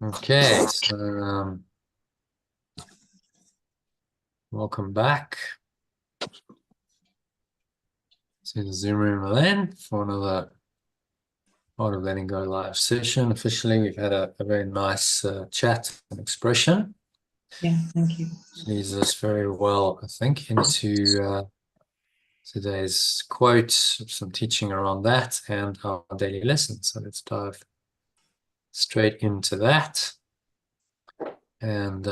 Okay, so welcome back to the Zoom room then for another Art of Letting Go live session. Officially, we've had a very nice chat and expression. Yeah, thank you. Leads us very well, I think, into today's quote, some teaching around that, and our daily lesson. So let's dive straight into that. And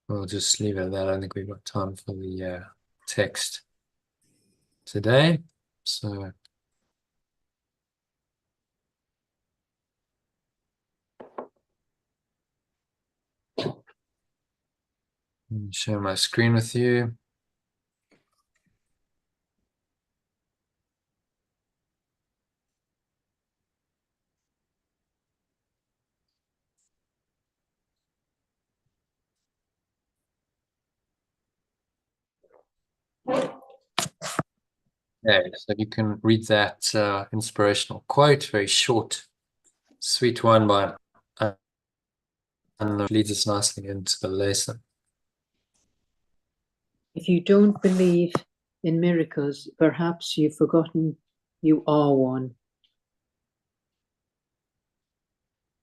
we'll just leave it at that. I don't think we've got time for the text today. So let me share my screen with you. Okay, so you can read that inspirational quote, very short, sweet one by and leads us nicely into the lesson. If you don't believe in miracles, perhaps you've forgotten you are one.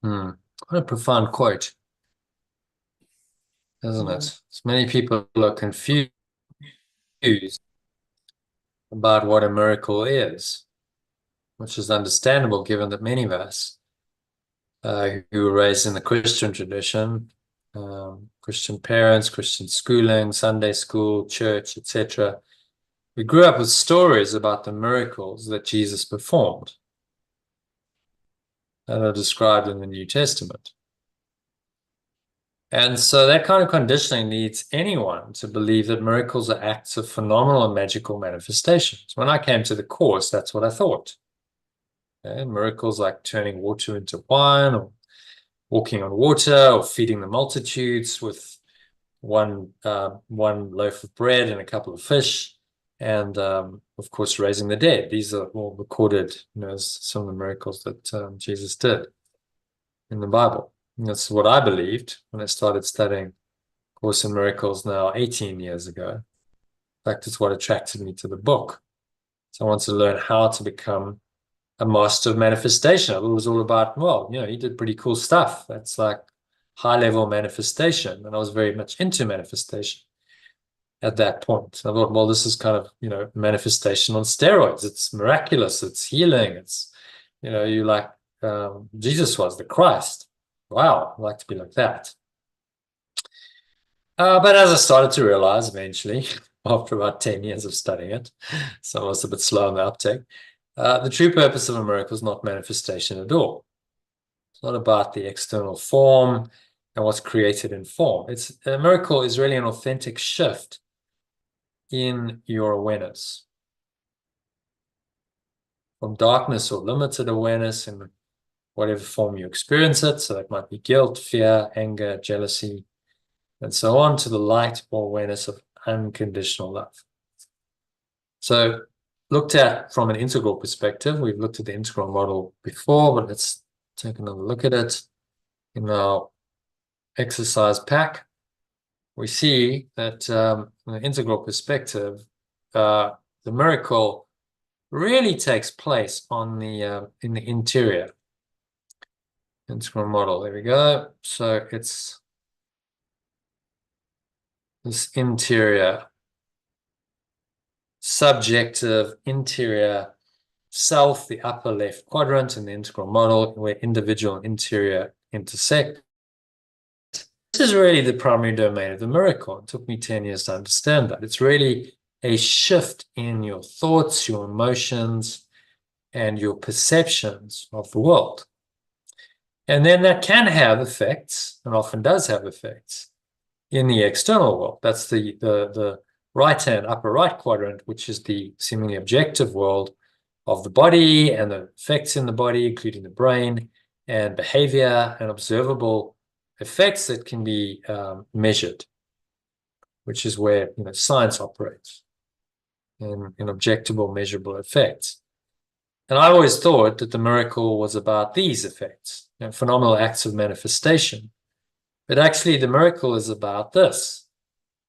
What a profound quote, isn't it? So many people are confused about what a miracle is, which is understandable given that many of us who were raised in the Christian tradition, Christian parents, Christian schooling, Sunday school, church, etc., we grew up with stories about the miracles that Jesus performed that are described in the New Testament. And so that kind of conditioning leads anyone to believe that miracles are acts of phenomenal and magical manifestations. When I came to the Course, that's what I thought. Okay? Miracles like turning water into wine, or walking on water, or feeding the multitudes with one loaf of bread and a couple of fish, and of course raising the dead. These are all recorded, as some of the miracles that Jesus did in the Bible. And that's what I believed when I started studying Course in Miracles now 18 years ago. In fact, it's what attracted me to the book. So I wanted to learn how to become a master of manifestation. It was all about, well, he did pretty cool stuff. That's like high-level manifestation. And I was very much into manifestation at that point. I thought, well, this is kind of, manifestation on steroids. It's miraculous. It's healing. It's, you like Jesus was the Christ. Wow, I'd like to be like that. But as I started to realize eventually, after about 10 years of studying it, so I was a bit slow on the uptake, the true purpose of a miracle is not manifestation at all. It's not about the external form and what's created in form. A miracle is really an authentic shift in your awareness from darkness or limited awareness in whatever form you experience it. So that might be guilt, fear, anger, jealousy, and so on, to the light or awareness of unconditional love. So looked at from an integral perspective, we've looked at the integral model before, but let's take another look at it. In our exercise pack, we see that from an integral perspective, the miracle really takes place on the in the interior. Integral model, there we go. So it's this interior, subjective, interior self, the upper left quadrant in the integral model, where individual and interior intersect. This is really the primary domain of the miracle. It took me 10 years to understand that. It's really a shift in your thoughts, your emotions, and your perceptions of the world. And then that can have effects, and often does have effects, in the external world. That's the right-hand upper right quadrant, which is the seemingly objective world of the body and the effects in the body, including the brain, and behavior and observable effects that can be measured, which is where science operates in objectable, measurable effects. And I always thought that the miracle was about these effects, phenomenal acts of manifestation. But actually, the miracle is about this.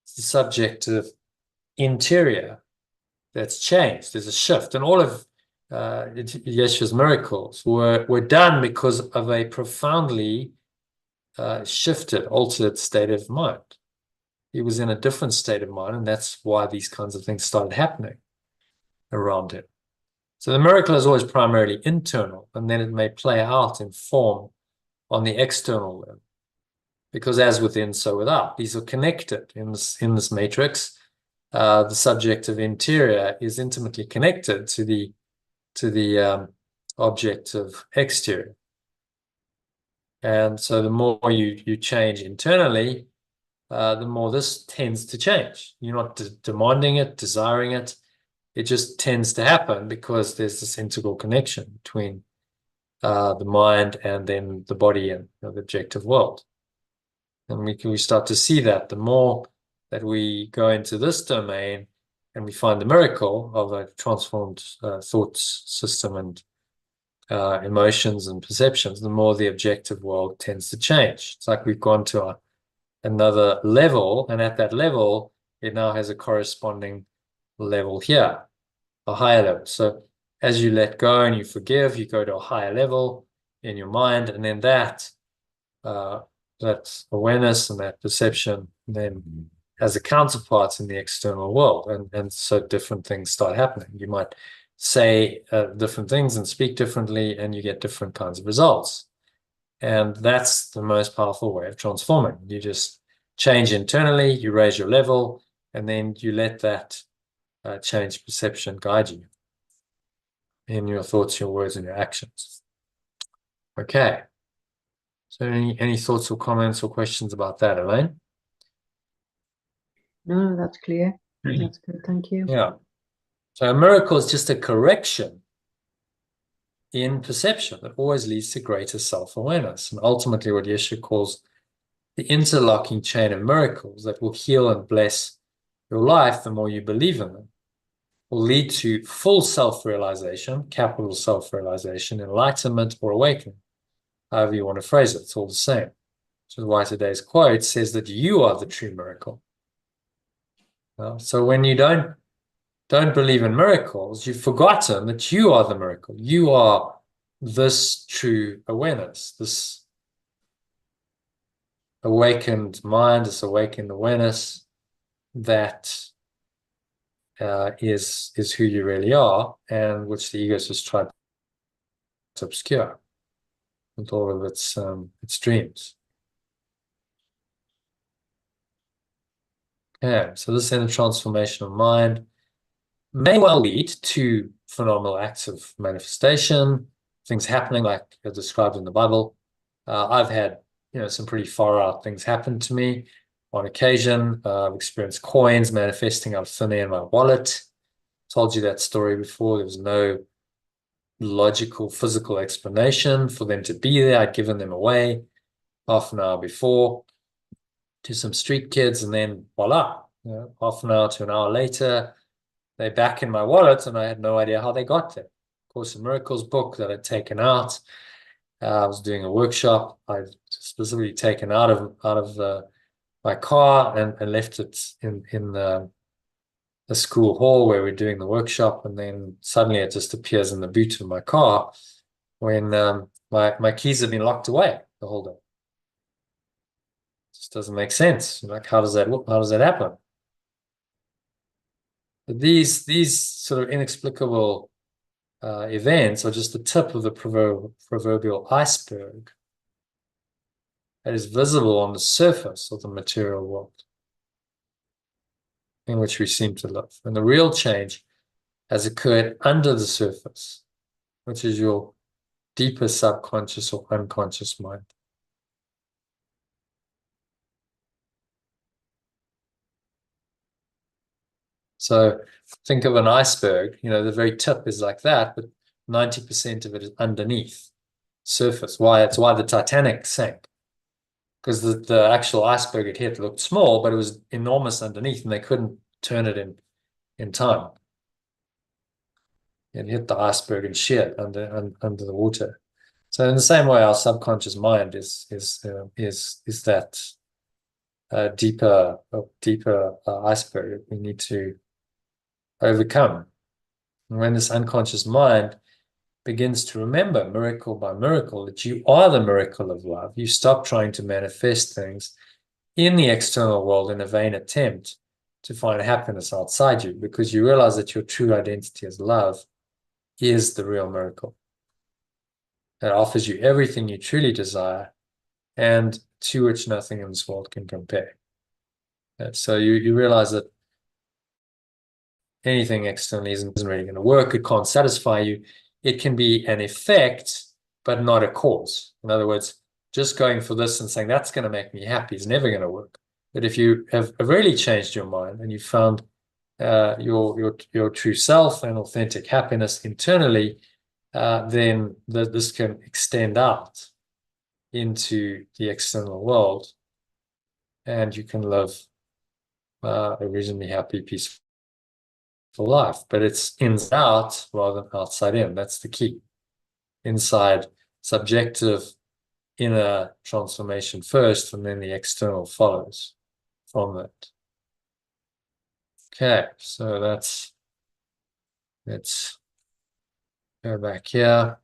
It's the subjective interior that's changed. There's a shift. And all of Yeshua's miracles were done because of a profoundly shifted, altered state of mind. He was in a different state of mind, and that's why these kinds of things started happening around him. So the miracle is always primarily internal, and then it may play out in form on the external level. Because as within, so without. These are connected in this matrix. The subjective interior is intimately connected to the objective exterior. And so the more you change internally, the more this tends to change. You're not demanding it, desiring it. It just tends to happen because there's this integral connection between the mind and then the body and the objective world. And we start to see that the more that we go into this domain and we find the miracle of a transformed thought system and emotions and perceptions, the more the objective world tends to change. It's like we've gone to another level, and at that level, it now has a corresponding level here, a higher level. So as you let go and you forgive, you go to a higher level in your mind, and then that awareness and that perception then has a counterpart in the external world, and so different things start happening. You might say different things and speak differently, and you get different kinds of results. And that's the most powerful way of transforming. You just change internally, you raise your level, and then you let that change perception guide you in your thoughts, your words, and your actions. Okay. So any thoughts or comments or questions about that, Elaine? No, that's clear. That's good. Thank you. Yeah. So a miracle is just a correction in perception that always leads to greater self-awareness. And ultimately what Yeshua calls the interlocking chain of miracles that will heal and bless your life the more you believe in them, will lead to full self-realization, capital self-realization, enlightenment, or awakening. However you want to phrase it, it's all the same. Which is why today's quote says that you are the true miracle. So when you don't believe in miracles, you've forgotten that you are the miracle. You are this true awareness, this awakened mind, this awakened awareness that is who you really are, and which the ego has tried to obscure with all of its dreams. Okay, so this inner transformation of mind may well lead to phenomenal acts of manifestation, things happening like described in the Bible. I've had some pretty far out things happen to me on occasion. I've experienced coins manifesting out of thin air in my wallet. Told you that story before. There was no logical physical explanation for them to be there. I'd given them away half an hour before to some street kids, and then voila, half an hour to an hour later, they're back in my wallet, and I had no idea how they got there. Course in Miracles book that I'd taken out. I was doing a workshop. I'd specifically taken out of my car and left it in the school hall where we're doing the workshop, and then suddenly it just appears in the boot of my car when my keys have been locked away the whole day. It just doesn't make sense. Like, how does that happen? But these sort of inexplicable events are just the tip of the proverbial iceberg that is visible on the surface of the material world in which we seem to live. And the real change has occurred under the surface, which is your deeper subconscious or unconscious mind. So think of an iceberg, the very tip is like that, but 90% of it is underneath surface. It's why the Titanic sank. Because the actual iceberg it hit looked small, but it was enormous underneath, and they couldn't turn it in time. and hit the iceberg and shear under the water. So in the same way, our subconscious mind is that deeper iceberg that we need to overcome. And when this unconscious mind begins to remember miracle by miracle that you are the miracle of love, you stop trying to manifest things in the external world in a vain attempt to find happiness outside you, because you realize that your true identity as love is the real miracle that offers you everything you truly desire and to which nothing in this world can compare. So you realize that anything externally isn't really going to work. It can't satisfy you. It can be an effect, but not a cause. In other words, just going for this and saying that's going to make me happy is never going to work. But if you have really changed your mind and you found your true self and authentic happiness internally, then this can extend out into the external world, and you can live a reasonably happy, peaceful life. But it's inside out rather than outside in. That's the key. Inside, subjective, inner transformation first, and then the external follows from that. Okay, so let's go back here.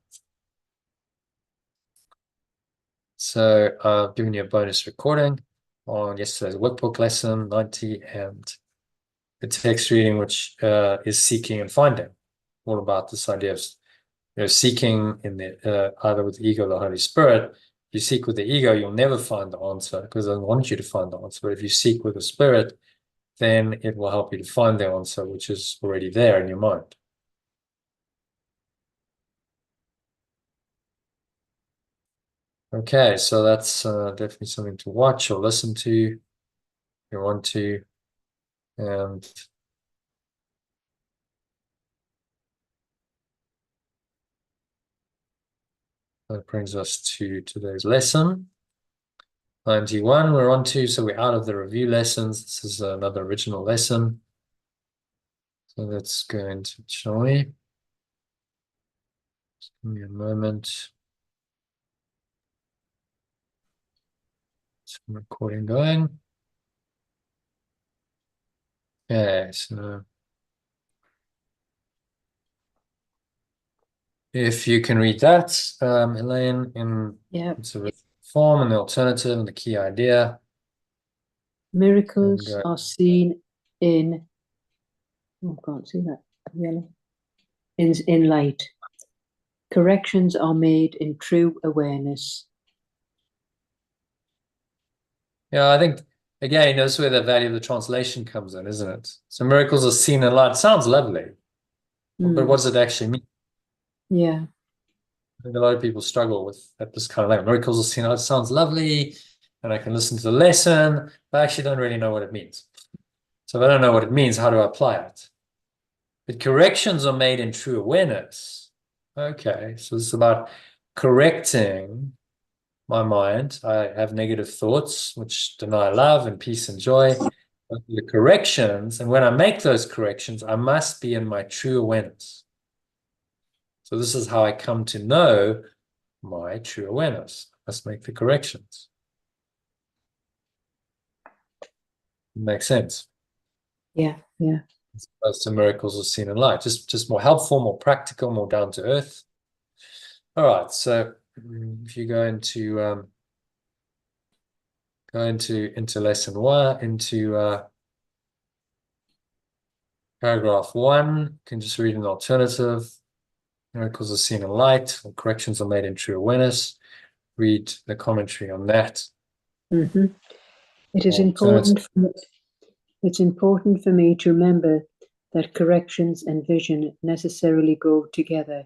So I've given you a bonus recording on yesterday's workbook lesson 90 and the text reading, which is seeking and finding, all about this idea of seeking in the either with the ego or the Holy Spirit. If you seek with the ego, you'll never find the answer because it doesn't want you to find the answer. But if you seek with the Spirit, then it will help you to find the answer, which is already there in your mind. Okay, so that's definitely something to watch or listen to if you want to. And that brings us to today's lesson. 91 we're on to, so we're out of the review lessons. This is another original lesson. So let's go into Choi. Just give me a moment. Some recording going. Okay, so if you can read that, Elaine, in its original form and the alternative and the key idea. Miracles are seen in, oh, I can't see that, yellow, in light. Corrections are made in true awareness. Yeah, I think, again, that's where the value of the translation comes in, isn't it? So miracles are seen in light. It sounds lovely, but what does it actually mean? Yeah. I think a lot of people struggle with this kind of language. Miracles are seen, it sounds lovely, and I can listen to the lesson, but I actually don't really know what it means. So if I don't know what it means, how do I apply it? But corrections are made in true awareness. Okay, so this is about correcting my mind. I have negative thoughts which deny love and peace and joy. The corrections, and when I make those corrections, I must be in my true awareness. So this is how I come to know my true awareness. I must make the corrections. Makes sense. Yeah, yeah. As opposed to miracles are seen in light. Just more helpful, more practical, more down to earth. All right, so if you go into lesson 1, into paragraph 1, you can just read an alternative. Miracles are seen in light, or corrections are made in true awareness. Read the commentary on that. Mm-hmm. It's important for me to remember that corrections and vision necessarily go together.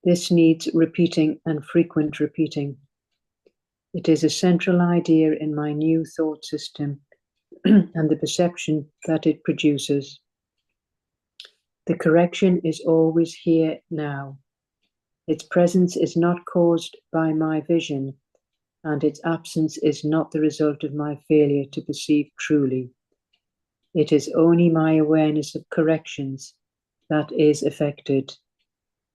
This needs repeating and frequent repeating. It is a central idea in my new thought system and the perception that it produces. The correction is always here now. Its presence is not caused by my vision, and its absence is not the result of my failure to perceive truly. It is only my awareness of corrections that is affected.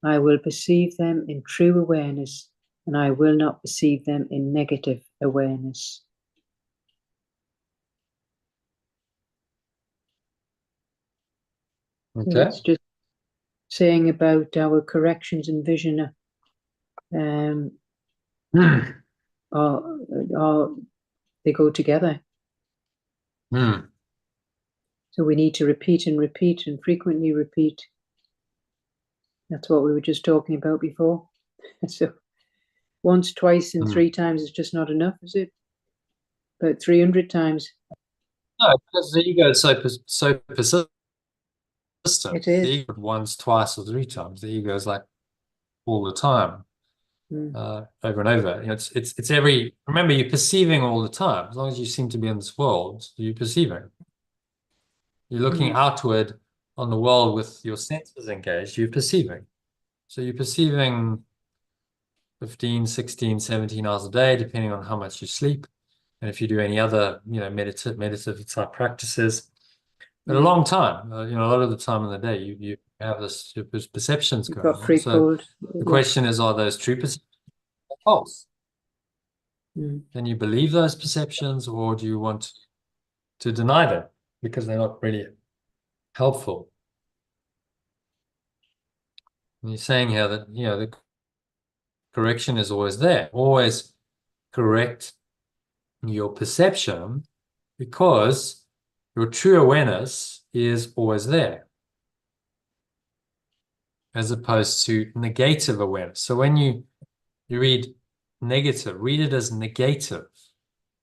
I will perceive them in true awareness, and I will not perceive them in negative awareness. Okay. So it's just saying about our corrections and vision are they go together. So we need to repeat and repeat and frequently repeat. That's what we were just talking about before. So once, twice, and 3 times is just not enough, is it? About 300 times. No, because the ego is so persistent. It is. The ego once, twice, or 3 times. The ego is like all the time, over and over. You know, it's every. Remember, you're perceiving all the time. As long as you seem to be in this world, you're perceiving. You're looking outward on the world with your senses engaged. You're perceiving. So you're perceiving 15, 16, 17 hours a day, depending on how much you sleep, and if you do any other, meditative type practices. But a long time, a lot of the time in the day, you have this perceptions You've going got on. free So cold. the question is, are those true perceptions or false? Can you believe those perceptions, or do you want to deny them because they're not really helpful? And you're saying here that the correction is always there. Always correct your perception, because your true awareness is always there, as opposed to negative awareness. So when you read negative, read it as negative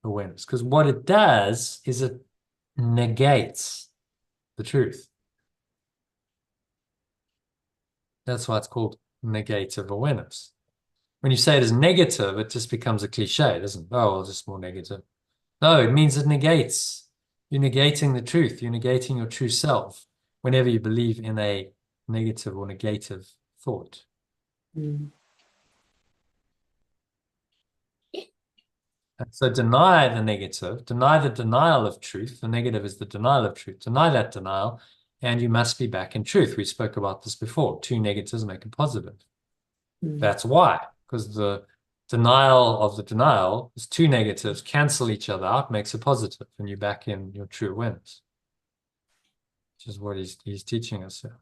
awareness, because what it does is it negates the truth. That's why it's called negative awareness. When you say it as negative, it just becomes a cliche, doesn't it? Oh, well, just more negative. No, it means it negates. You're negating the truth. You're negating your true self whenever you believe in a negative or negative thought. So deny the negative, deny the denial of truth. The negative is the denial of truth. Deny that denial, and you must be back in truth. We spoke about this before. 2 negatives make a positive. That's why, because the denial of the denial is 2 negatives, cancel each other out, makes a positive, and you're back in your true awareness, which is what he's teaching us here.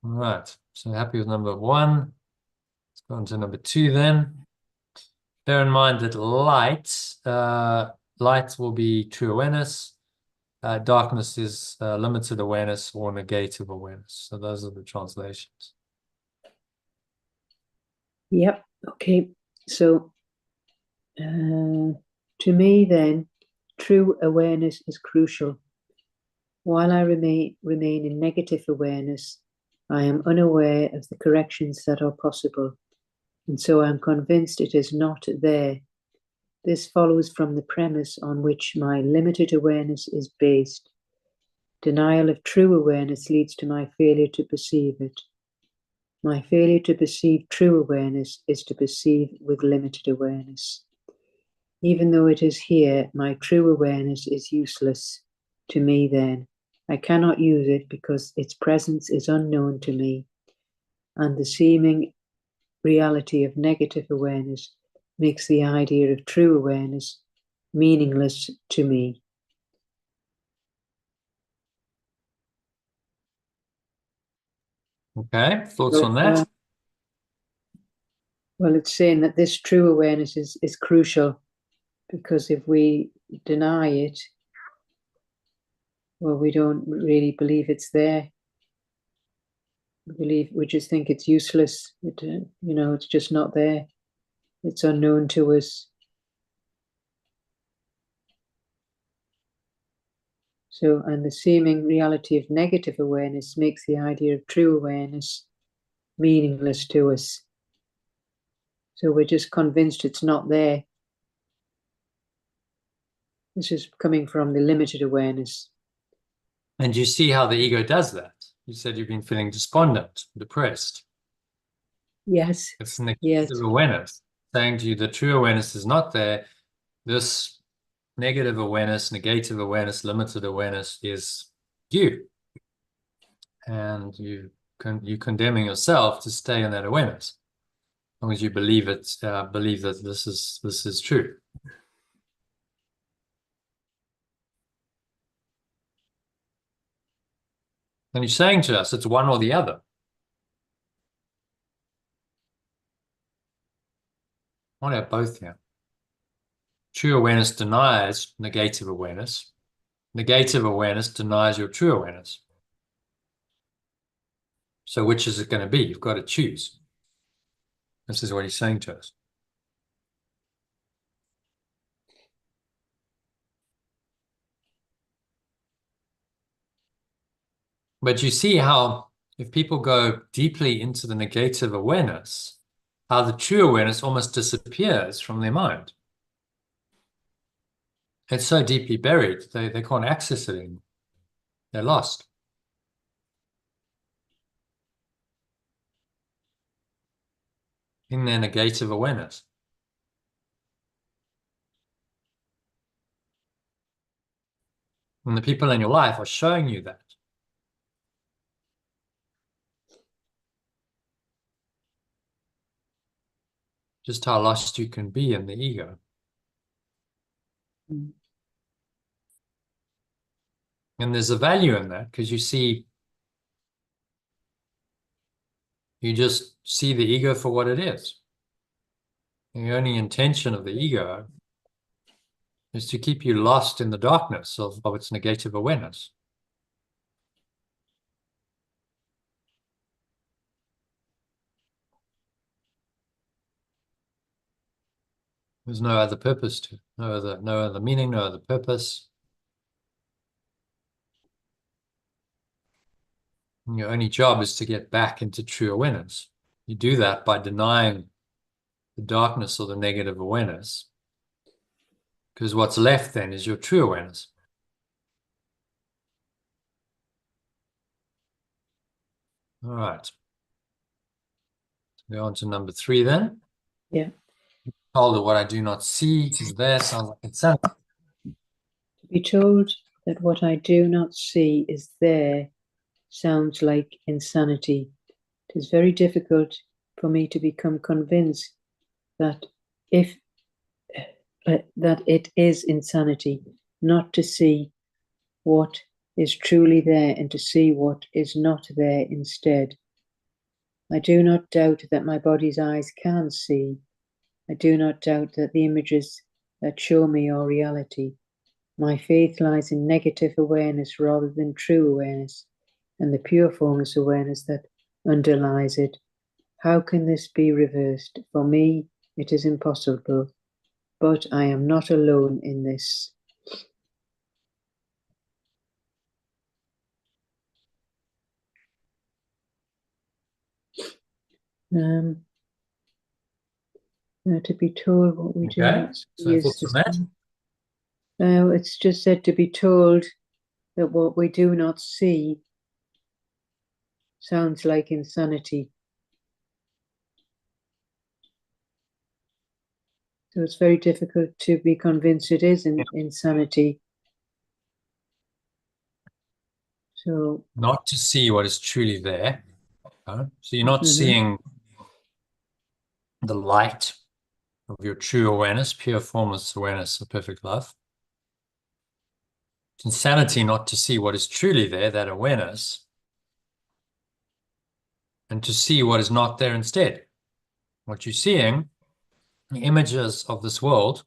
All right, so happy with number 1. Let's go on to number 2 then. Bear in mind that light will be true awareness. Darkness is limited awareness or negative awareness. So those are the translations. Yep. Okay. So to me then, true awareness is crucial. While I remain in negative awareness, I am unaware of the corrections that are possible, and so I'm convinced it is not there. This follows from the premise on which my limited awareness is based. Denial of true awareness leads to my failure to perceive it. My failure to perceive true awareness is to perceive with limited awareness. Even though it is here, my true awareness is useless to me then. I cannot use it because its presence is unknown to me, and the seeming reality of negative awareness makes the idea of true awareness meaningless to me. Okay, thoughts on that? Well, it's saying that this true awareness is crucial, because if we deny it, well, we don't really believe it's there. We just think it's useless. It's just not there. It's unknown to us. So, and the seeming reality of negative awareness makes the idea of true awareness meaningless to us. So we're just convinced it's not there. This is coming from the limited awareness. And you see how the ego does that. You said you've been feeling despondent, depressed. Yes. It's negative awareness, saying to you the true awareness is not there. This negative awareness, negative awareness, limited awareness is you. And you're condemning yourself to stay in that awareness, as long as you believe believe that this is true. And he's saying to us, it's one or the other. I want to have both here. True awareness denies negative awareness. Negative awareness denies your true awareness. So which is it going to be? You've got to choose. This is what he's saying to us. But you see how if people go deeply into the negative awareness, how the true awareness almost disappears from their mind. It's so deeply buried, they can't access it anymore. They're lost. In their negative awareness. And the people in your life are showing you that. Just how lost you can be in the ego. Mm. And there's a value in that because you just see the ego for what it is. And the only intention of the ego is to keep you lost in the darkness of its negative awareness. There's no other purpose to it, no other meaning, no other purpose. And your only job is to get back into true awareness. You do that by denying the darkness or the negative awareness, because what's left then is your true awareness. All right. Go on to number 3 then. Yeah. Told that what I do not see is there. Sounds like insanity. To be told that what I do not see is there sounds like insanity. It is very difficult for me to become convinced that that it is insanity not to see what is truly there and to see what is not there instead. I do not doubt that my body's eyes can see. I do not doubt that the images that show me are reality. My faith lies in negative awareness rather than true awareness, and the pure formless awareness that underlies it. How can this be reversed? For me, it is impossible, but I am not alone in this. To be told what we do not see is it's just said to be told that what we do not see sounds like insanity. So it's very difficult to be convinced it is insanity. So not to see what is truly there. So you're not seeing the light of your true awareness, pure formless awareness of perfect love. It's insanity not to see what is truly there, that awareness, and to see what is not there instead. What you're seeing, the images of this world,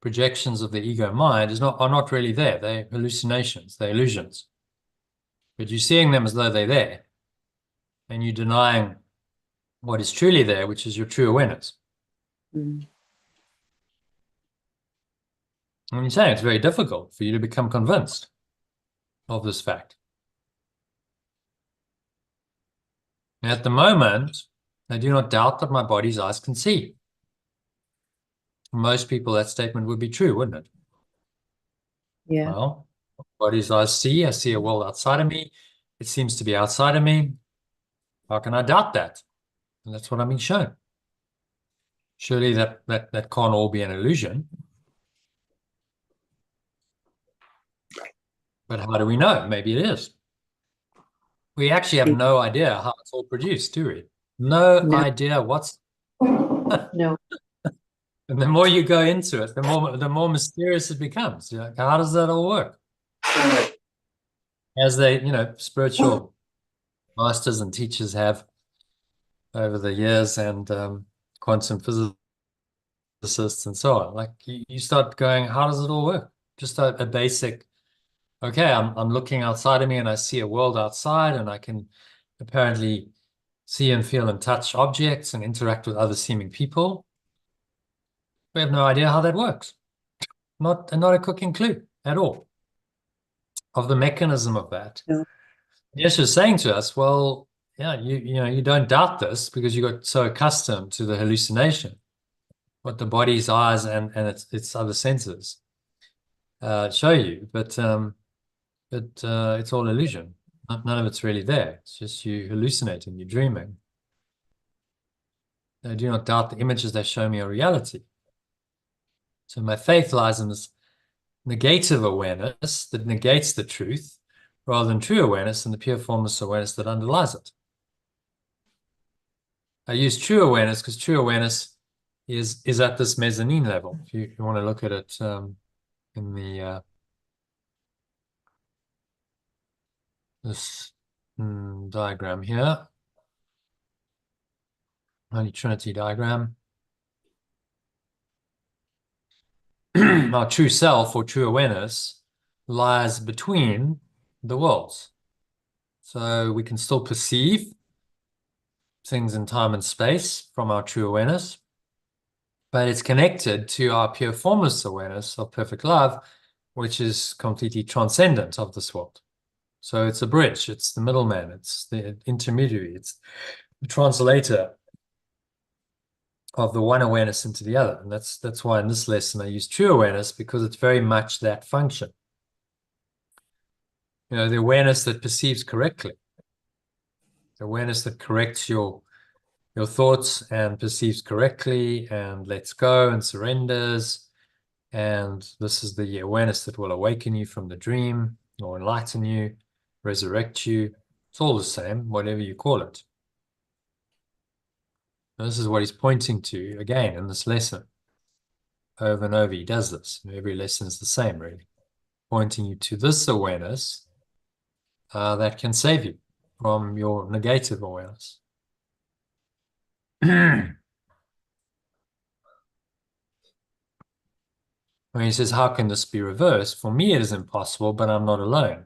projections of the ego mind, are not really there. They're hallucinations, they're illusions. But you're seeing them as though they're there, and you're denying what is truly there, which is your true awareness. And you're saying it's very difficult for you to become convinced of this fact. At the moment, I do not doubt that my body's eyes can see. For most people, that statement would be true, wouldn't it? Yeah. Well, body's eyes see. I see a world outside of me. It seems to be outside of me. How can I doubt that? And that's what I'm being shown. Surely that can't all be an illusion. But how do we know? Maybe it is. We actually have no idea how it's all produced, do we? No No, idea what's. no, And the more you go into it, the more mysterious it becomes. You're like, how does that all work? As they, spiritual masters and teachers have over the years, and quantum physicists and so on. Like you start going, how does it all work? Just a basic, okay, I'm looking outside of me and I see a world outside, and I can apparently see and feel and touch objects and interact with other seeming people. We have no idea how that works. Not a cooking clue at all of the mechanism of that. no. Yes, you're saying to us, well, yeah, you don't doubt this because you got so accustomed to the hallucination, what the body's eyes and its other senses show you, but it's all illusion. None of it's really there. It's just you hallucinating, you're dreaming. I do not doubt the images they show me are reality. So my faith lies in this negative awareness that negates the truth, rather than true awareness and the pure formless awareness that underlies it. I use true awareness because true awareness is at this mezzanine level. If you want to look at it in the this diagram here, Holy Trinity diagram. Our true self or true awareness lies between the worlds. So we can still perceive things in time and space from our true awareness, but it's connected to our pure formless awareness of perfect love, which is completely transcendent of this world. So it's a bridge, it's the middleman, it's the intermediary, it's the translator of the one awareness into the other. And that's why in this lesson I use true awareness, because it's very much that function. The awareness that perceives correctly, the awareness that corrects your thoughts and perceives correctly and lets go and surrenders. And this is the awareness that will awaken you from the dream or enlighten you, resurrect you. It's all the same, whatever you call it. And this is what he's pointing to again in this lesson. Over and over, he does this. Every lesson is the same, really, pointing you to this awareness that can save you from your negative awareness. When he says, how can this be reversed? For me, it is impossible, but I'm not alone.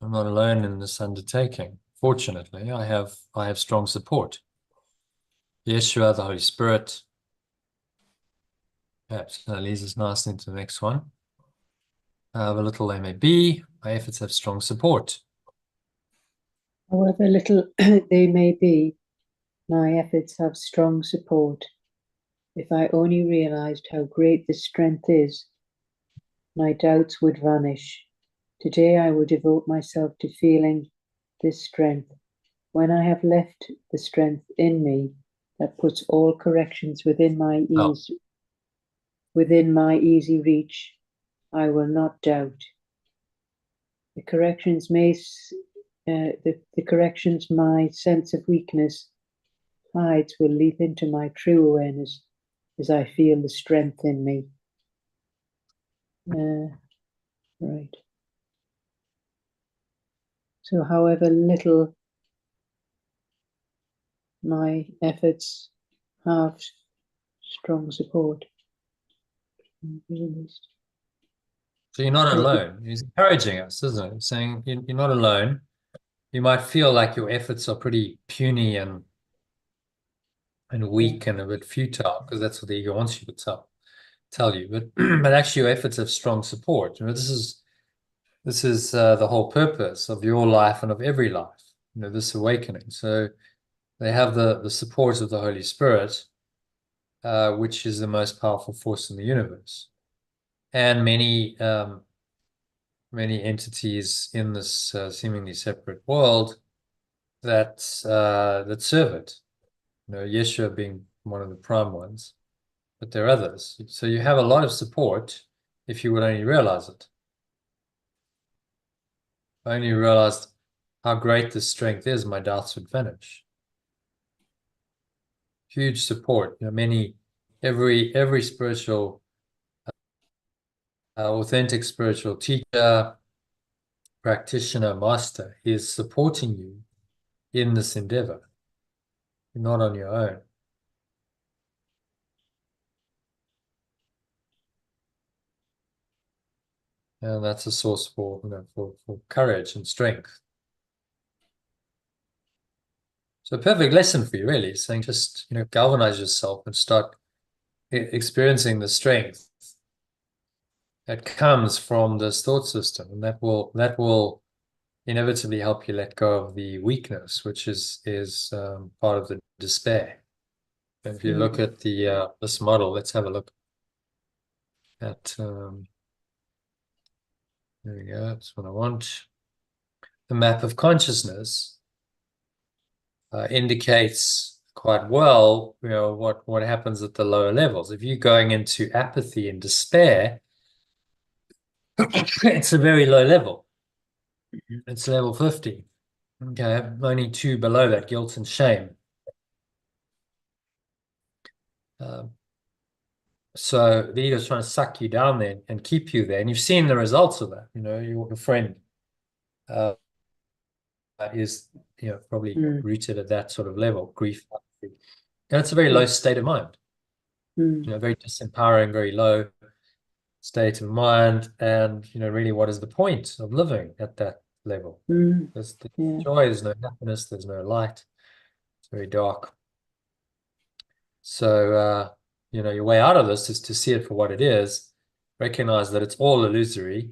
I'm not alone in this undertaking. Fortunately, I have strong support. Yeshua, the Holy Spirit. Perhaps that leads us nicely into the next one. However little they may be, my efforts have strong support. However little they may be, my efforts have strong support. If I only realized how great this strength is, my doubts would vanish. Today I will devote myself to feeling this strength. When I have left the strength in me that puts all corrections within my easy reach, I will not doubt. The corrections my sense of weakness hides will leap into my true awareness as I feel the strength in me. Right. So however little my efforts have strong support. So you're not alone. He's encouraging us, isn't he? Saying you're not alone. You might feel like your efforts are pretty puny and weak and a bit futile, because that's what the ego wants you to tell you. But but actually your efforts have strong support. This is the whole purpose of your life and of every life, this awakening. So they have the support of the Holy Spirit, which is the most powerful force in the universe. And many entities in this seemingly separate world that serve it. Yeshua being one of the prime ones, but there are others. So you have a lot of support if you would only realize it. If I only realized how great this strength is, my doubts would vanish. Huge support. You know, every spiritual, authentic spiritual teacher, practitioner, master is supporting you in this endeavor. You're not on your own. And that's a source for, you know, for courage and strength. So a perfect lesson for you, really, saying just, you know, galvanize yourself and start experiencing the strength that comes from this thought system, and that will inevitably help you let go of the weakness, which is part of the despair. And if you look at the this model, let's have a look at there we go. That's what I want. The map of consciousness indicates quite well, you know, what happens at the lower levels. If you're going into apathy and despair, it's a very low level. It's level 50. Okay, only 2 below that, guilt and shame. So the ego is trying to suck you down there and keep you there. And you've seen the results of that. You know, your friend is, you know, probably rooted at that sort of level, grief. And it's a very low state of mind. You know, very disempowering, very low state of mind. And, you know, really, what is the point of living at that level? There's joy, there's no happiness, there's no light. It's very dark. So, you know, your way out of this is to see it for what it is, recognize that it's all illusory,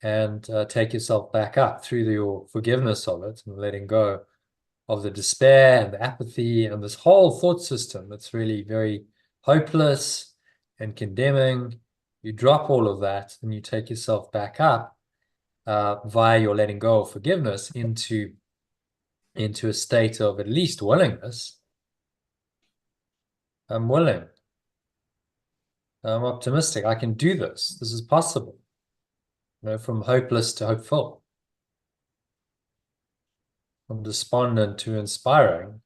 and take yourself back up through your forgiveness of it and letting go of the despair and the apathy and this whole thought system that's really very hopeless and condemning. You drop all of that and you take yourself back up via your letting go of forgiveness into a state of at least willingness. I'm willing. I'm optimistic. I can do this. This is possible. You know, from hopeless to hopeful, from despondent to inspiring,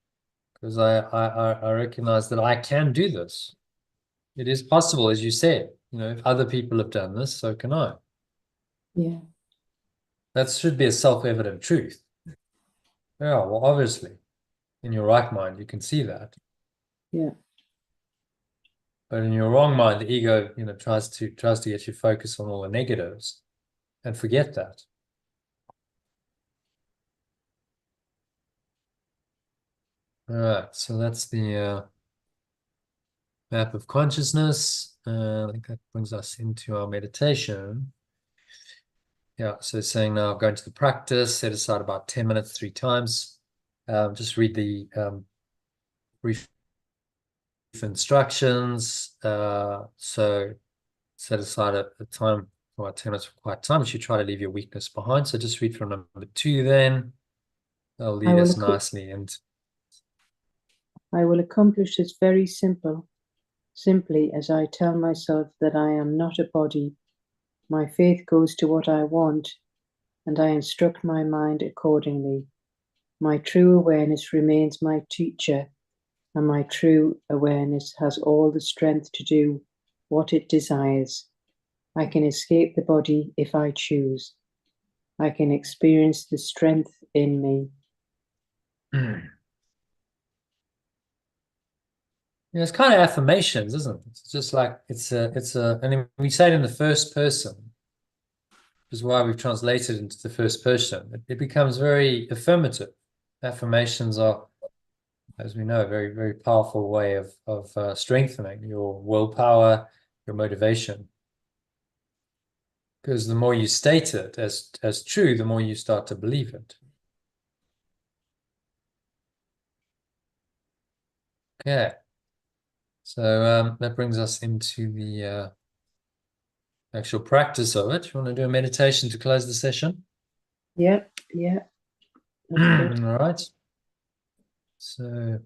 because I recognize that I can do this. It is possible, as you said. You know, if other people have done this, so can I. Yeah. That should be a self-evident truth. Yeah, well, obviously, in your right mind, you can see that. Yeah. But in your wrong mind, the ego, you know, tries to get you focused on all the negatives and forget that. All right, so that's the map of consciousness. I think that brings us into our meditation. Yeah, so saying now, going to the practice, set aside about 10 minutes 3 times. Just read the brief instructions. So set aside a time, about 10 minutes for quiet time. You should try to leave your weakness behind. So just read from number 2 then. That'll lead us nicely. And I will accomplish this very simply as I tell myself that I am not a body. My faith goes to what I want, and I instruct my mind accordingly. My true awareness remains my teacher, and my true awareness has all the strength to do what it desires. I can escape the body if I choose. I can experience the strength in me. yeah, it's kind of affirmations, isn't it? It's just like and we say it in the first person, which is why we've translated into the first person. It becomes very affirmative. Affirmations are, as we know, a very, very powerful way of strengthening your willpower, your motivation. Because the more you state it as true, the more you start to believe it. Okay. So that brings us into the actual practice of it. You want to do a meditation to close the session? Yeah. That's good. All right. So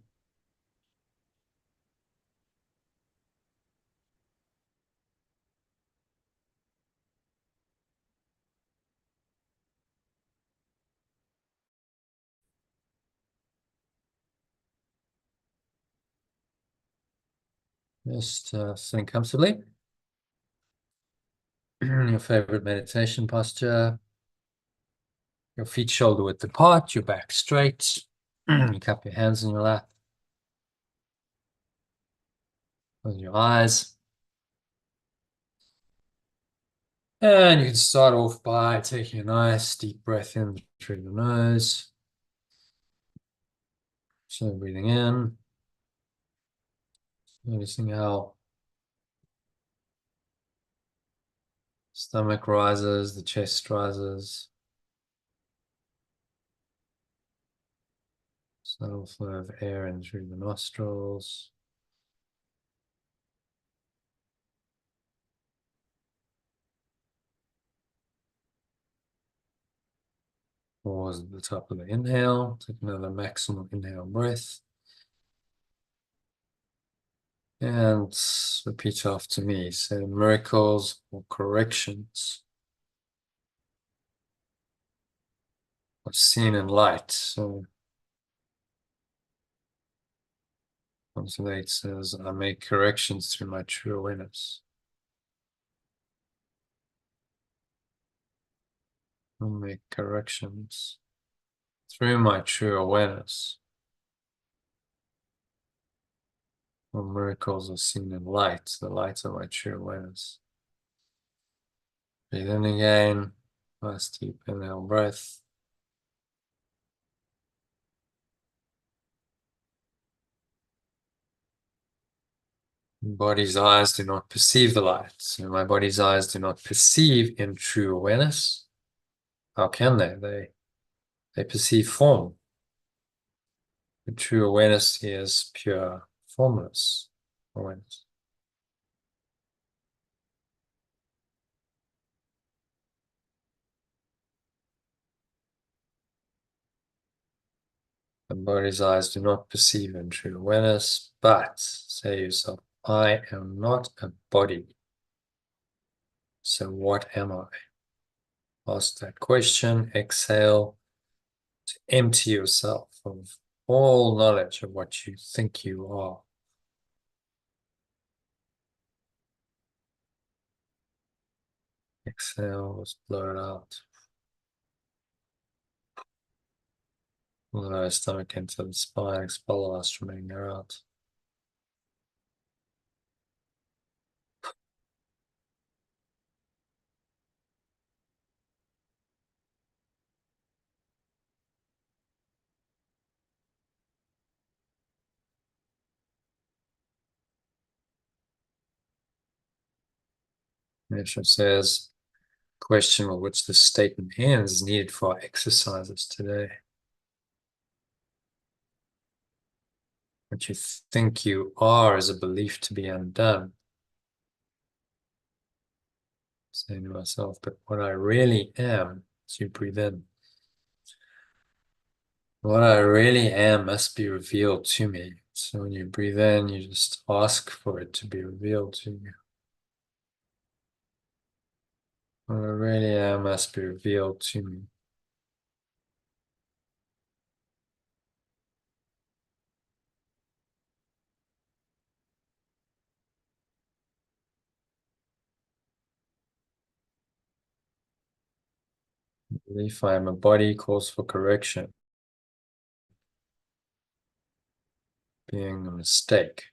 Just sitting comfortably. Your favorite meditation posture. Your feet shoulder width apart, your back straight. You cup your hands in your lap. Close your eyes. And you can start off by taking a nice deep breath in through the nose. So breathing in. Noticing how stomach rises, the chest rises. Subtle flow of air in through the nostrils. Pause at the top of the inhale. Take another maximum inhale breath. And repeat after me. Say miracles or corrections are seen in light. So Consolate says, I make corrections through my true awareness. I make corrections through my true awareness. All miracles are seen in light, the light of my true awareness. Breathe in again. Nice deep inhale breath. Body's eyes do not perceive the light. So my body's eyes do not perceive in true awareness. How can they? They perceive form. The true awareness is pure formless awareness. The body's eyes do not perceive in true awareness, but say to yourself, I am not a body. So what am I? Ask that question, exhale to empty yourself of all knowledge of what you think you are. Exhale, just blow it out. Lower stomach into the spine, expel the last remaining air out. Nature says, question with which the statement ends is needed for our exercises today. What you think you are is a belief to be undone. Saying to myself, but what I really am, as you breathe in, what I really am must be revealed to me. So when you breathe in, you just ask for it to be revealed to you. What I really am must be revealed to me. Belief I am a body calls for correction. Being a mistake.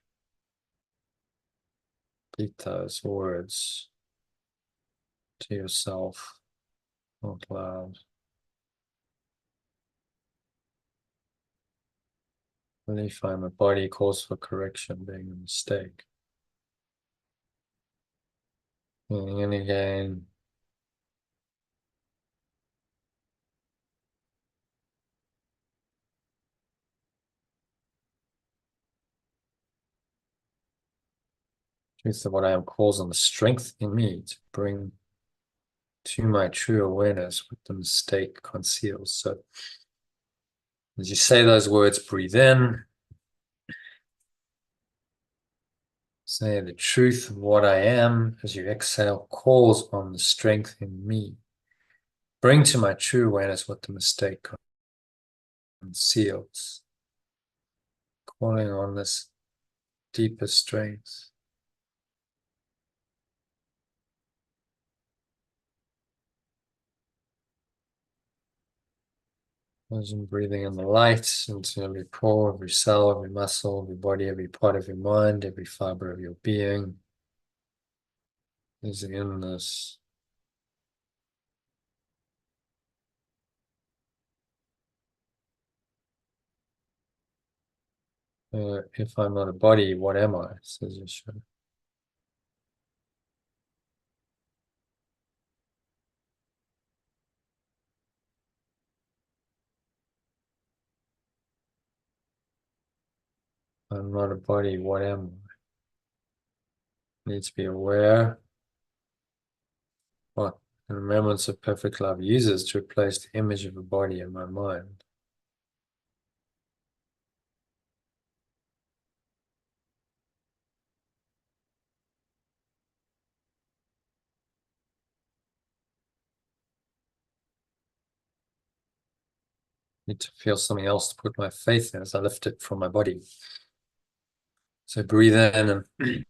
Repeat those words to yourself out loud. Belief I am a body calls for correction, being a mistake. Breathing in again. Truth of what I am calls on the strength in me to bring to my true awareness what the mistake conceals. So as you say those words, breathe in. Say the truth of what I am as you exhale calls on the strength in me. Bring to my true awareness what the mistake conceals. Calling on this deeper strength. Imagine breathing in the light into every pore, every cell, every muscle, every body, every part of your mind, every fiber of your being. Is in this. If I'm not a body, what am I? Says Yeshua. I'm not a body, what am I? Need to be aware what the remembrance of perfect love uses to replace the image of a body in my mind. Need to feel something else to put my faith in as I lift it from my body. So breathe in and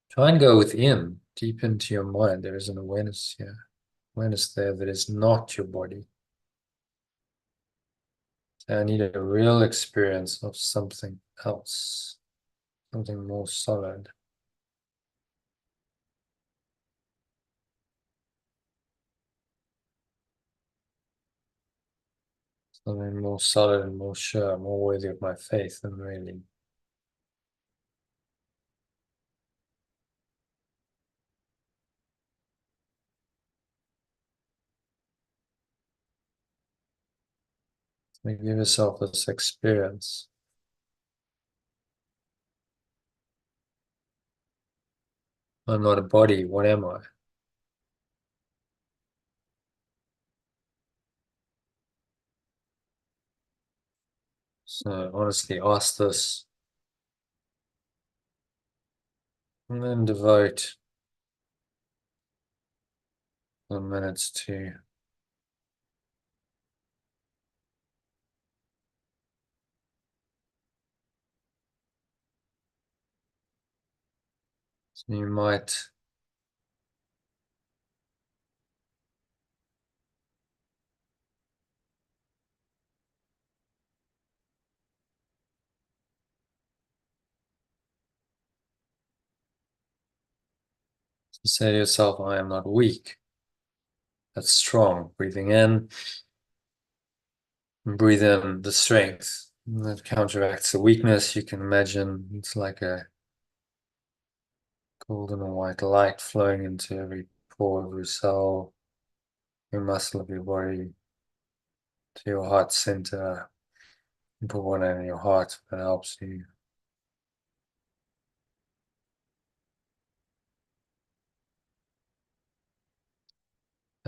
try and go within, deep into your mind. There is an awareness here. Awareness there that is not your body. So I need a real experience of something else, something more solid. Something more solid and more sure, more worthy of my faith than really. So give yourself this experience. I'm not a body, what am I? So honestly ask this and then devote some minutes to so you might say to yourself, I am not weak. That's strong. Breathing in, and breathe in the strength. And that counteracts the weakness. You can imagine it's like a golden or white light flowing into every pore of your cell, your muscle of your body, to your heart center. You put one hand in your heart, that helps you.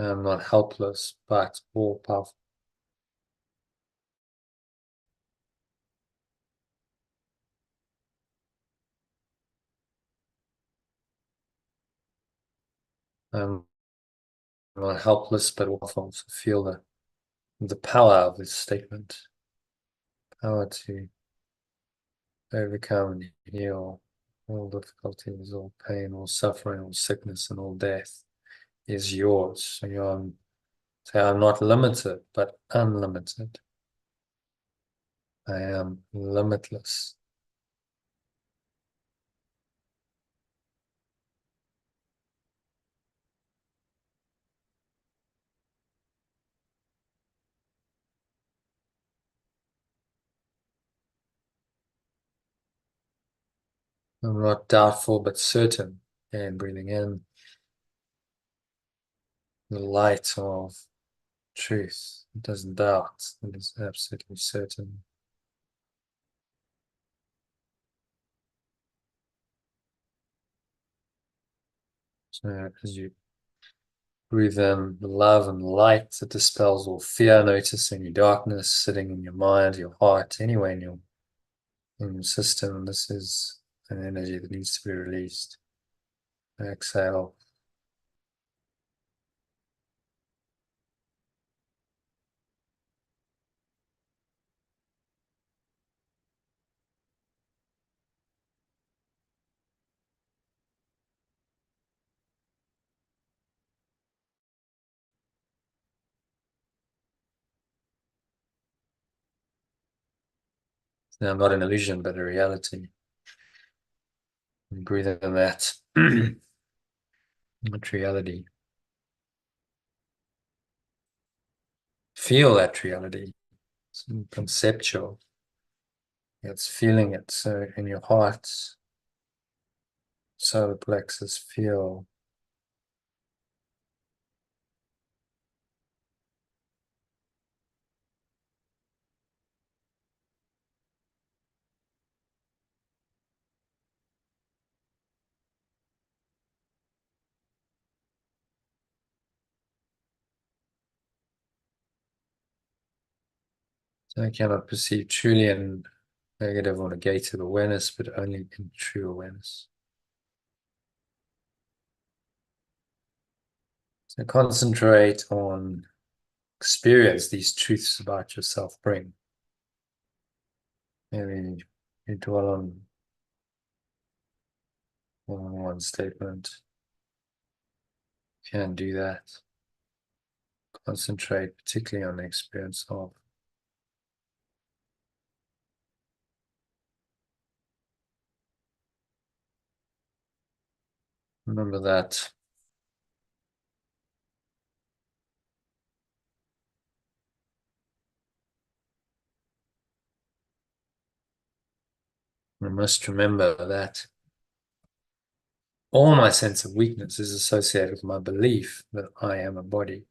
I'm not helpless, but all powerful. I'm not helpless, but powerful. So feel the power of this statement. Power to overcome and heal all difficulties, all pain, all suffering, all sickness, and all death is yours. So you're say, I'm not limited, but unlimited. I am limitless. I'm not doubtful, but certain. And breathing in the light of truth. It doesn't doubt. It is absolutely certain. So as you breathe in the love and light that dispels all fear, notice any darkness sitting in your mind, your heart, anywhere in your system. This is an energy that needs to be released. Exhale. Now, not an illusion, but a reality. And breathe in that. That reality. Feel that reality. It's conceptual. It's feeling it. So in your heart, solar plexus, feel. So I cannot perceive truly in negative or negative awareness, but only in true awareness. So concentrate on experience these truths about yourself bring. Maybe you dwell on one statement. You can do that. Concentrate particularly on the experience of. Remember that. I must remember that all my sense of weakness is associated with my belief that I am a body.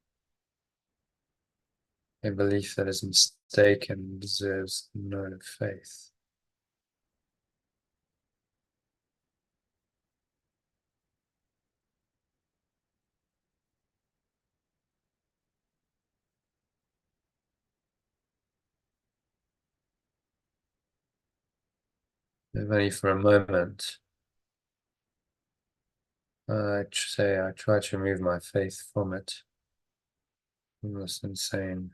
A belief that is mistaken and deserves no faith. If only for a moment, I try to remove my faith from it, from this insane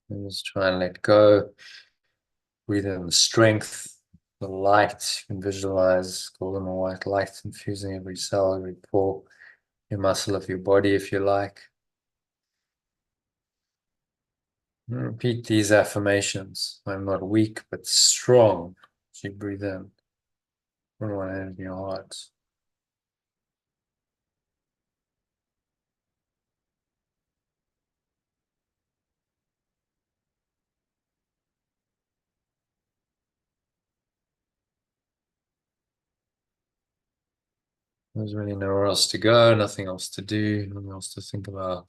and just try and let go. Breathe in the strength, the light. You can visualize golden or white light infusing every cell, every pore, your muscle of your body if you like. And repeat these affirmations. I'm not weak, but strong. As you breathe in, put one hand in your heart. There's really nowhere else to go, nothing else to do, nothing else to think about.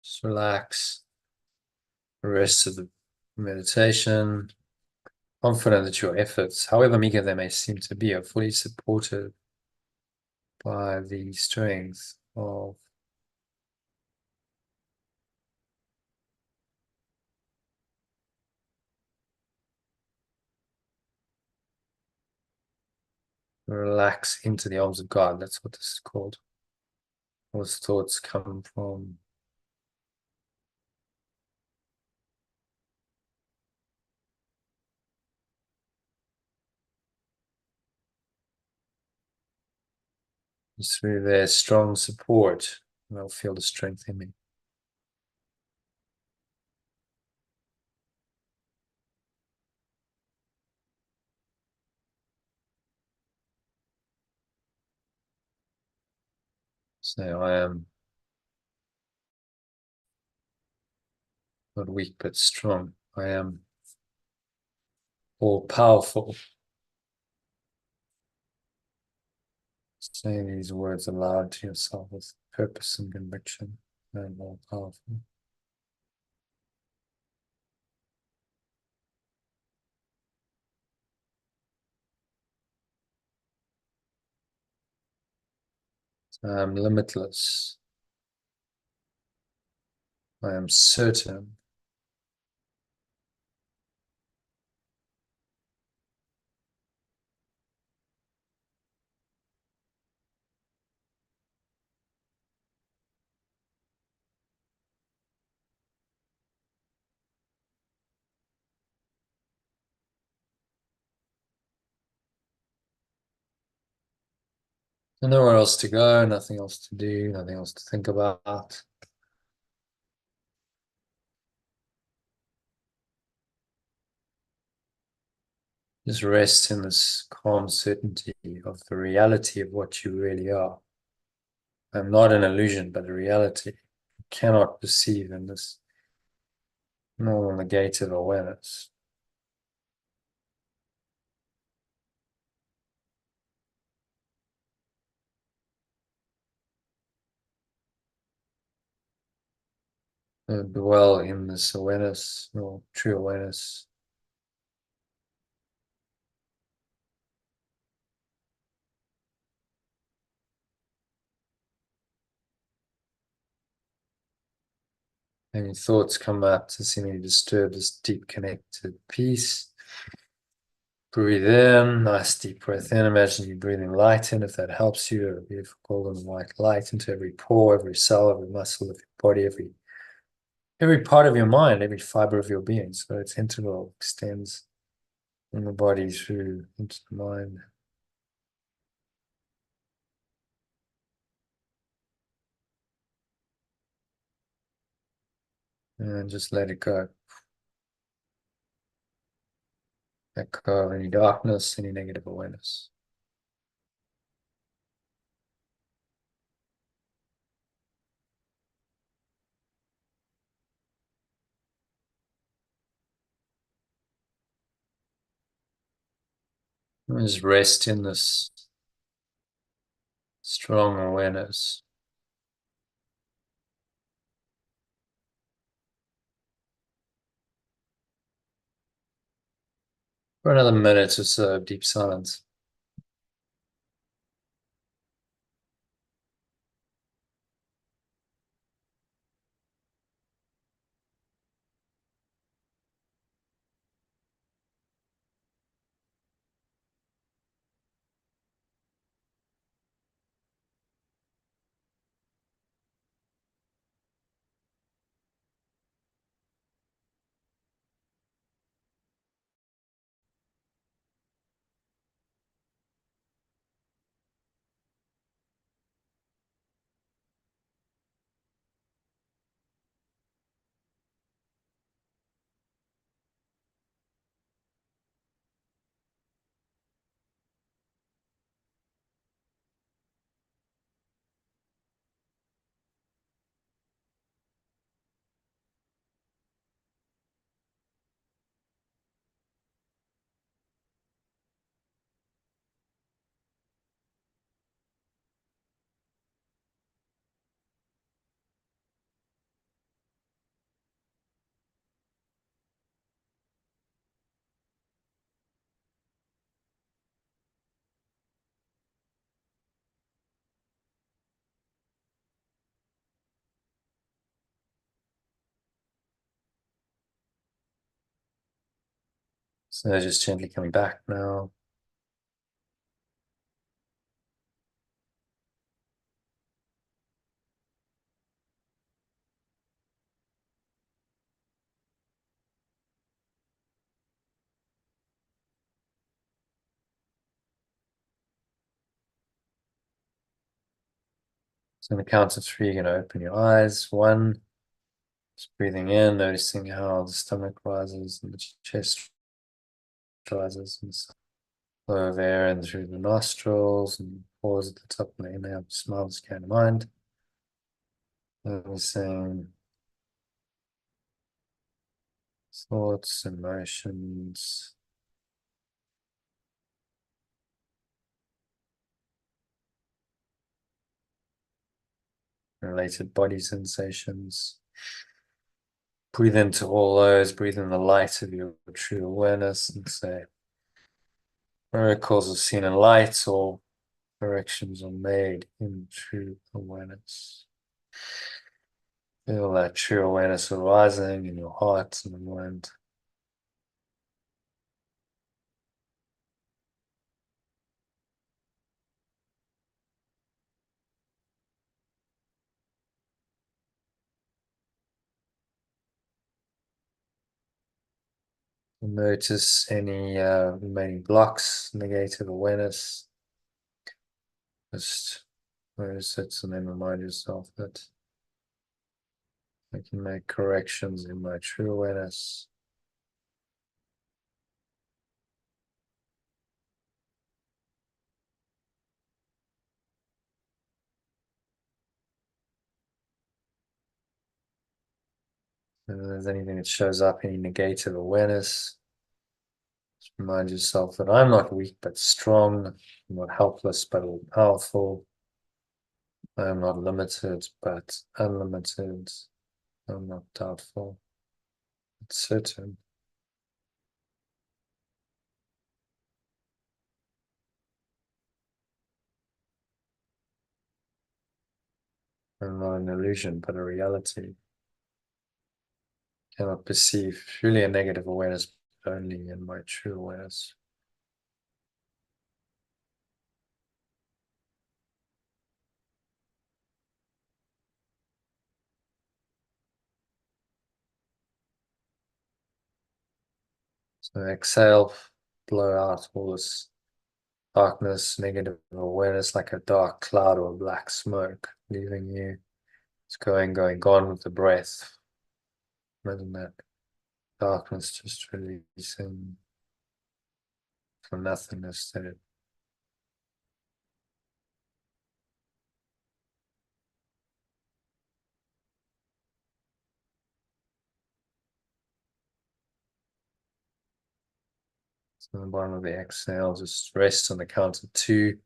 Just relax. The rest of the meditation, confident that your efforts, however meager they may seem to be, are fully supported by the strength of relax into the arms of God. That's what this is called. Those thoughts come from through their strong support. They'll feel the strength in me. Say, I am not weak but strong. I am all powerful. Say these words aloud to yourself with purpose and conviction. I am all powerful. I am limitless. I am certain. And nowhere else to go, nothing else to do, nothing else to think about. Just rest in this calm certainty of the reality of what you really are. I'm not an illusion, but a reality you cannot perceive in this normal negative awareness. Dwell in this awareness, or true awareness. Any thoughts come up to seemingly disturb this deep connected peace. Breathe in, nice deep breath in. Imagine you breathing light in, if that helps you, a beautiful golden white light into every pore, every cell, every muscle of your body, every part of your mind, every fiber of your being. So it's integral, extends from the body through into the mind. And just let it go. Let go of any darkness, any negative awareness. And just rest in this strong awareness. For another minute or so of deep silence. So just gently coming back now. So on the count of three, you're going to open your eyes. One, just breathing in, noticing how the stomach rises and the chest rises, and flow of air in through the nostrils, and pause at the top of the inhale, smile, scan mind. Noticing thoughts, emotions, related body sensations. Breathe into all those, breathe in the light of your true awareness, and say, miracles are seen in light, or corrections are made in true awareness. Feel that true awareness arising in your heart and mind. Notice any remaining blocks, negative awareness. Just notice it and then remind yourself that I can make corrections in my true awareness. And if there's anything that shows up, any negative awareness, just remind yourself that I'm not weak but strong, I'm not helpless but all powerful, I am not limited but unlimited, I'm not doubtful, but certain. I'm not an illusion but a reality. Cannot perceive truly a negative awareness, but only in my true awareness. So exhale, blow out all this darkness, negative awareness like a dark cloud or black smoke, leaving you. It's gone with the breath. Imagine that darkness just releasing from nothingness to it. So the bottom of the exhale, just rest on the count of 2.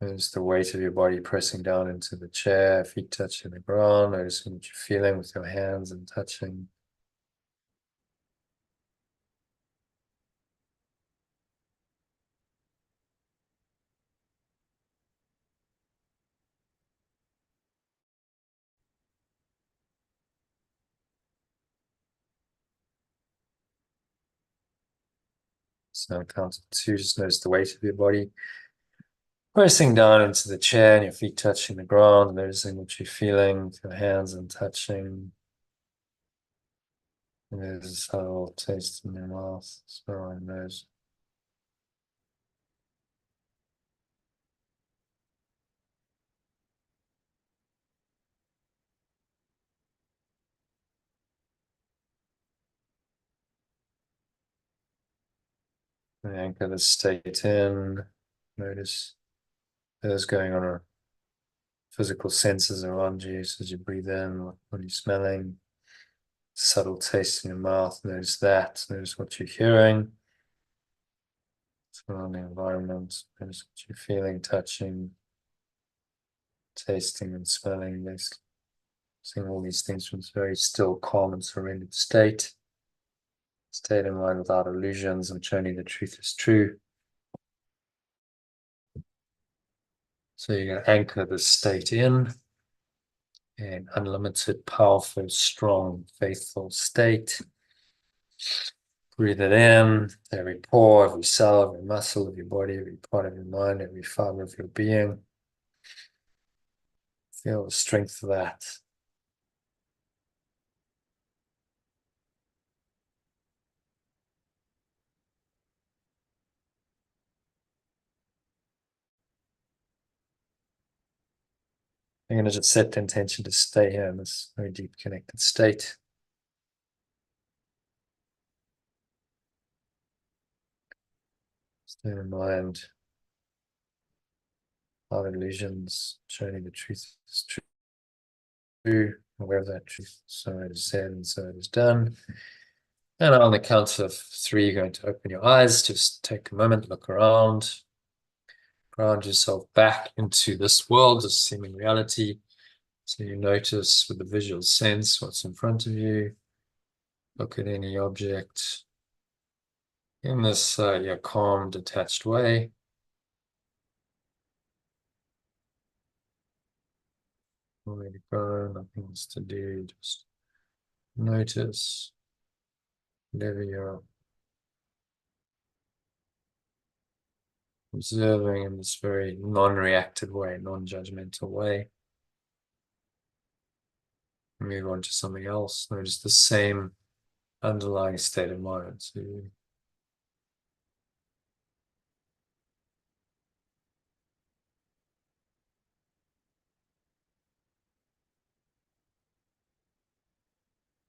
Notice the weight of your body pressing down into the chair, feet touching the ground, noticing what you're feeling with your hands and touching. So count of 2, just notice the weight of your body pressing down into the chair and your feet touching the ground, noticing what you're feeling with your hands and touching. And there's a subtle taste in your mouth, smell in your nose. And anchor the state in. Notice there's going on our physical senses around you. So as you breathe in, what are you smelling? Subtle taste in your mouth. Notice that. Notice what you're hearing. Surrounding environment. Notice what you're feeling, touching, tasting, and smelling. Basically, seeing all these things from this very still, calm, and surrendered state. State in mind without illusions and showing the truth is true. So you're going to anchor the state in an unlimited, powerful, strong, faithful state. Breathe it in, every pore, every cell, every muscle of your body, every part of your mind, every fiber of your being. Feel the strength of that. You're going to just set the intention to stay here in this very deep connected state. Stay in mind our illusions, showing the truth is true, aware of that truth. So it is said and so it is done. And on the count of 3, you're going to open your eyes, just take a moment, look around, ground yourself back into this world, this seeming reality. So you notice with the visual sense what's in front of you. Look at any object in this calm, detached way. Nowhere to go, nothing else to do, just notice whatever you're observing in this very non-reactive way, non-judgmental way. Move on to something else. Notice the same underlying state of mind. So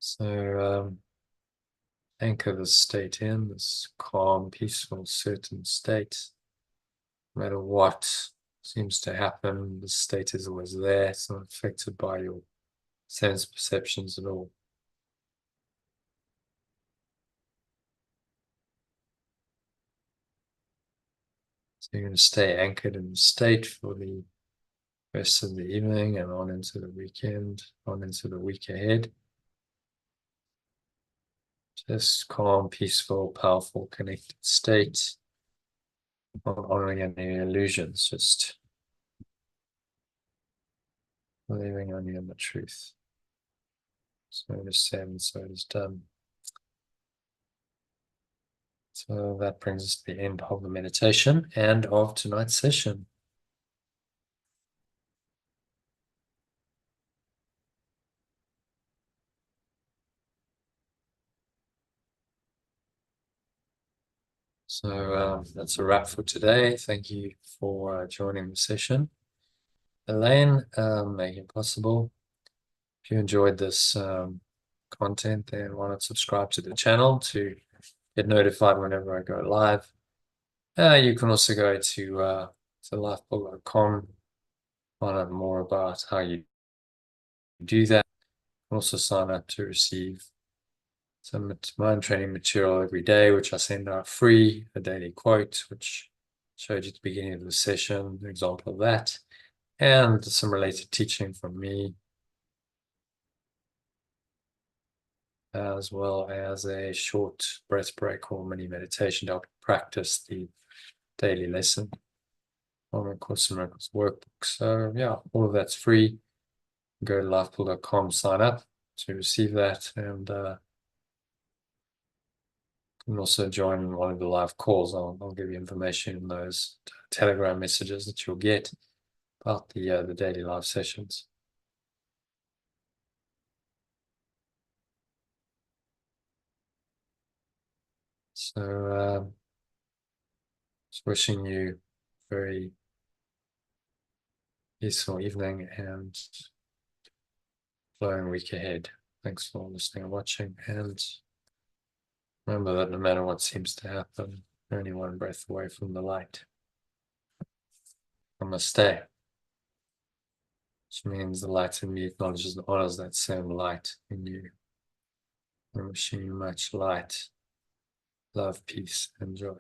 So anchor the state in, this calm, peaceful, certain state. No matter what seems to happen, the state is always there. It's not affected by your sense perceptions at all. So you're going to stay anchored in the state for the rest of the evening and on into the weekend, on into the week ahead. Just calm, peaceful, powerful, connected state. Not honoring any illusions, just believing only in the truth. So it is said, and so it is done. So that brings us to the end of the meditation and of tonight's session. So that's a wrap for today. Thank you for joining the session. Elaine, make it possible. If you enjoyed this content, then why not subscribe to the channel to get notified whenever I go live. You can also go to lifebook.com, find out more about how you do that. Also sign up to receive some mind training material every day, which I send out free, a daily quote, which showed you at the beginning of the session, an example of that, and some related teaching from me, as well as a short breath break or mini meditation to help practice the daily lesson on A Course in Miracles workbook. So yeah, all of that's free. Go to lifepool.com, sign up to receive that, and you can also join one of the live calls. I'll give you information in those Telegram messages that you'll get about the daily live sessions. So just wishing you a very peaceful evening and flowing week ahead. Thanks for listening and watching, and remember that no matter what seems to happen, you're only one breath away from the light. Namaste. Which means the light in me acknowledges and honors that same light in you. I'm wishing you much light, love, peace, and joy.